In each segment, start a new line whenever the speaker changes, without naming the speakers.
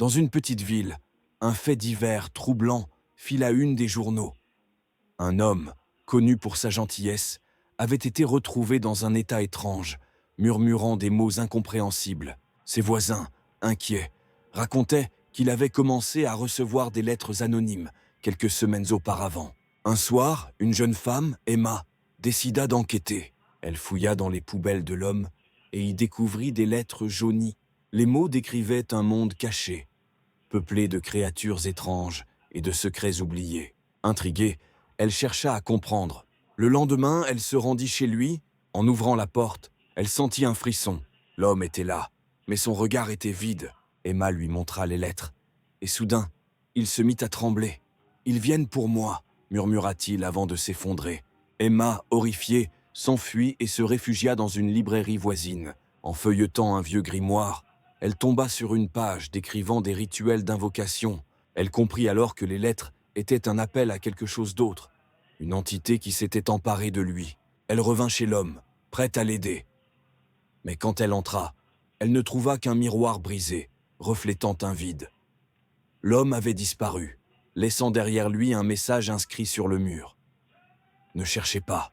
Dans une petite ville, un fait divers troublant fit la une des journaux. Un homme, connu pour sa gentillesse, avait été retrouvé dans un état étrange, murmurant des mots incompréhensibles. Ses voisins, inquiets, racontaient qu'il avait commencé à recevoir des lettres anonymes quelques semaines auparavant. Un soir, une jeune femme, Emma, décida d'enquêter. Elle fouilla dans les poubelles de l'homme et y découvrit des lettres jaunies. Les mots décrivaient un monde caché, peuplé de créatures étranges et de secrets oubliés. Intriguée, elle chercha à comprendre. Le lendemain, elle se rendit chez lui. En ouvrant la porte, elle sentit un frisson. L'homme était là, mais son regard était vide. Emma lui montra les lettres. Et soudain, il se mit à trembler. « Ils viennent pour moi », murmura-t-il avant de s'effondrer. Emma, horrifiée, s'enfuit et se réfugia dans une librairie voisine. En feuilletant un vieux grimoire, elle tomba sur une page décrivant des rituels d'invocation. Elle comprit alors que les lettres étaient un appel à quelque chose d'autre, une entité qui s'était emparée de lui. Elle revint chez l'homme, prête à l'aider. Mais quand elle entra, elle ne trouva qu'un miroir brisé, reflétant un vide. L'homme avait disparu, laissant derrière lui un message inscrit sur le mur. « Ne cherchez pas ».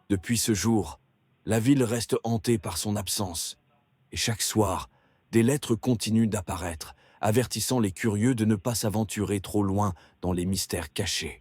Depuis ce jour, la ville reste hantée par son absence. Et chaque soir, des lettres continuent d'apparaître, avertissant les curieux de ne pas s'aventurer trop loin dans les mystères cachés.